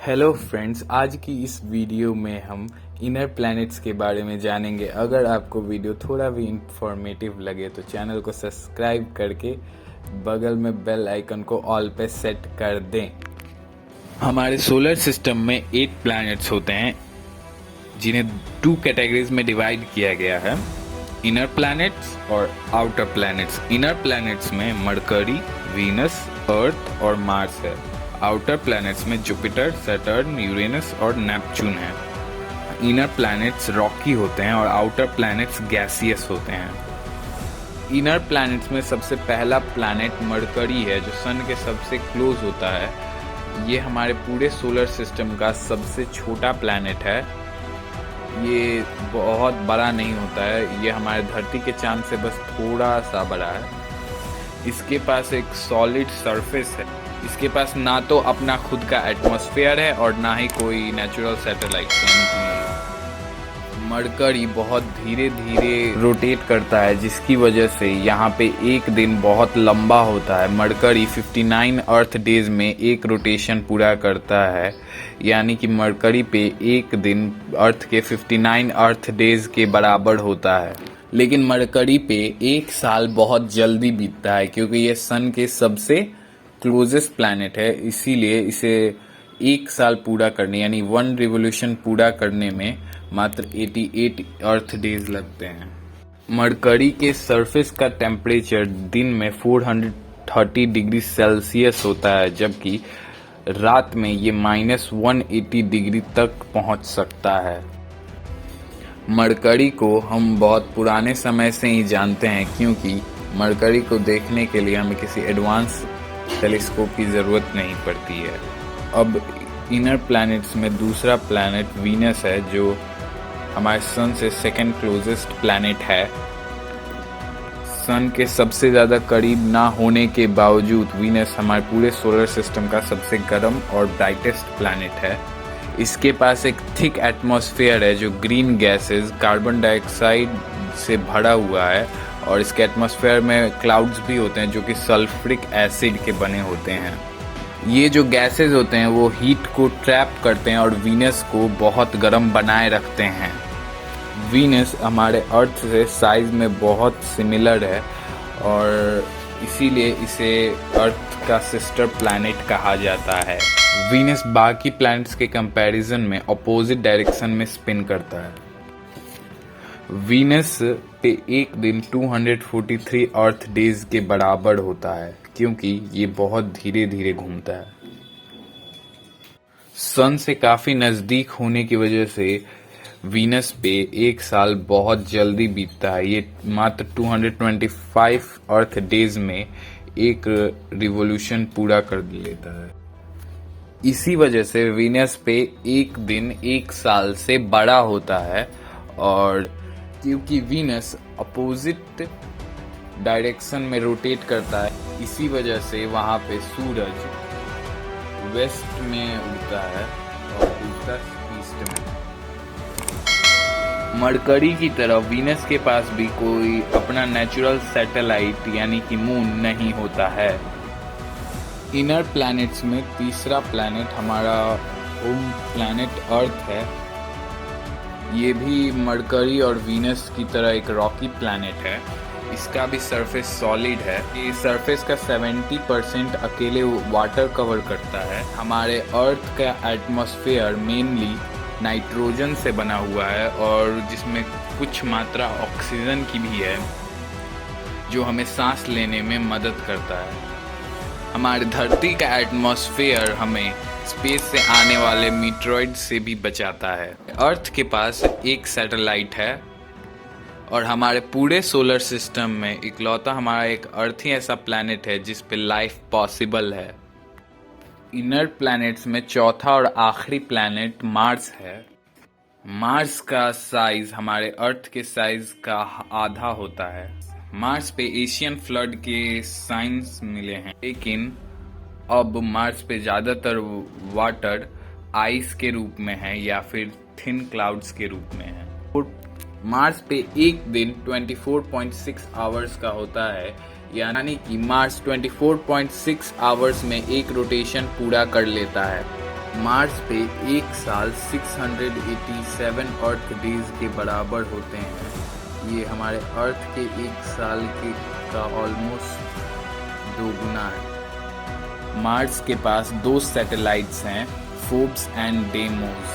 Hello friends, आज की इस वीडियो में हम इनर प्लैनेट्स के बारे में जानेंगे। अगर आपको वीडियो थोड़ा भी इंफॉर्मेटिव लगे तो चैनल को सब्सक्राइब करके बगल में बेल आइकन को ऑल पे सेट कर दें। हमारे सोलर सिस्टम में 8 प्लैनेट्स होते हैं जिन्हें 2 कैटेगरीज में डिवाइड किया गया है, इनर प्लैनेट्स और आउटर प्लैनेट्स। इनर प्लैनेट्स में मरकरी, वीनस, अर्थ और मार्स है। आउटर प्लैनेट्स में जुपिटर, सैटर्न, यूरेनस और नेपच्यून है। इनर प्लैनेट्स रॉकी होते हैं और आउटर प्लैनेट्स गैसियस होते हैं। इनर प्लैनेट्स में सबसे पहला प्लैनेट मरकरी है जो सन के सबसे क्लोज होता है। ये हमारे पूरे सोलर सिस्टम का सबसे छोटा प्लैनेट है। ये बहुत बड़ा नहीं होता है, ये हमारे धरती के चांद से बस थोड़ा सा बड़ा है। इसके पास एक सॉलिड सरफेस है। इसके पास ना तो अपना खुद का एटमॉस्फेयर है और ना ही कोई नेचुरल सैटेलाइट। मरकरी बहुत धीरे धीरे रोटेट करता है, जिसकी वजह से यहाँ पे एक दिन बहुत लंबा होता है। मरकरी 59 अर्थ डेज में एक रोटेशन पूरा करता है, यानी कि मरकरी पे एक दिन अर्थ के 59 अर्थ डेज के बराबर होता है। लेकिन मरकरी पे एक साल बहुत जल्दी बीतता है क्योंकि ये सन के सबसे क्लोजेस्ट प्लैनेट है। इसीलिए इसे एक साल पूरा करने यानी 1 रिवोल्यूशन पूरा करने में मात्र 88 अर्थ डेज लगते हैं। मरकरी के सरफेस का टेम्परेचर दिन में 430 डिग्री सेल्सियस होता है, जबकि रात में ये -180 डिग्री तक पहुंच सकता है। मरकरी को हम बहुत पुराने समय से ही जानते हैं क्योंकि मरकरी को देखने के लिए हमें किसी एडवांस टेलीस्कोप की ज़रूरत नहीं पड़ती है। अब इनर प्लैनेट्स में दूसरा प्लैनेट वीनस है जो हमारे सन से सेकंड क्लोजेस्ट प्लैनेट है। सन के सबसे ज़्यादा करीब ना होने के बावजूद वीनस हमारे पूरे सोलर सिस्टम का सबसे गर्म और ब्राइटेस्ट प्लैनेट है। इसके पास एक थिक एटमॉस्फेयर है जो ग्रीन गैसेस, कार्बन डाइऑक्साइड से भरा हुआ है, और इसके एटमॉस्फेयर में क्लाउड्स भी होते हैं जो कि सल्फ्यूरिक एसिड के बने होते हैं। ये जो गैसेस होते हैं वो हीट को ट्रैप करते हैं और वीनस को बहुत गर्म बनाए रखते हैं। वीनस हमारे अर्थ से साइज में बहुत सिमिलर है और इसीलिए इसे अर्थ का सिस्टर प्लैनेट कहा जाता है। वीनस बाकी प्लैनेट्स के कंपैरिजन में अपोजिट डायरेक्शन में स्पिन करता है। वीनस पे एक दिन 243 अर्थ डेज के बराबर होता है क्योंकि ये बहुत धीरे धीरे घूमता है। सन से काफी नजदीक होने की वजह से वीनस पे एक साल बहुत जल्दी बीतता है। ये मात्र 225 अर्थ डेज में एक रिवॉल्यूशन पूरा कर लेता है। इसी वजह से वीनस पे एक दिन एक साल से बड़ा होता है, और क्योंकि वीनस अपोजिट डायरेक्शन में रोटेट करता है, इसी वजह से वहाँ पे सूरज वेस्ट में उगता है और डूबता ईस्ट में। मरकरी की तरह वीनस के पास भी कोई अपना नेचुरल सैटेलाइट यानी कि मून नहीं होता है। इनर प्लैनेट्स में तीसरा प्लैनेट हमारा होम प्लैनेट अर्थ है। ये भी मरकरी और वीनस की तरह एक रॉकी प्लैनेट है। इसका भी सरफेस सॉलिड है। ये सरफेस का 70% अकेले वाटर कवर करता है। हमारे अर्थ का एटमॉस्फेयर मेनली नाइट्रोजन से बना हुआ है और जिसमें कुछ मात्रा ऑक्सीजन की भी है जो हमें सांस लेने में मदद करता है। हमारे धरती का एटमॉस्फेयर हमें स्पेस से आने वाले मीटरॉइड से भी बचाता है। अर्थ के पास एक सैटेलाइट है और हमारे पूरे सोलर सिस्टम में इकलौता हमारा एक अर्थ ही ऐसा प्लैनेट है जिस पे लाइफ पॉसिबल है। इनर प्लैनेट्स में चौथा और आखिरी प्लैनेट मार्स है। मार्स का साइज हमारे अर्थ के साइज का आधा होता है। मार्स पे एशियन फ्लड के साइंस मिले हैं, लेकिन अब मार्स पे ज़्यादातर वाटर आइस के रूप में है या फिर थिन क्लाउड्स के रूप में है। मार्स पे एक दिन 24.6 आवर्स का होता है, यानी कि मार्स 24.6 आवर्स में एक रोटेशन पूरा कर लेता है। मार्स पे एक साल 687 अर्थ डेज के बराबर होते हैं। ये हमारे अर्थ के एक साल के का ऑलमोस्ट 2 गुना है। मार्स के पास 2 सैटेलाइट्स हैं, फोर्ब्स एंड डेमोस।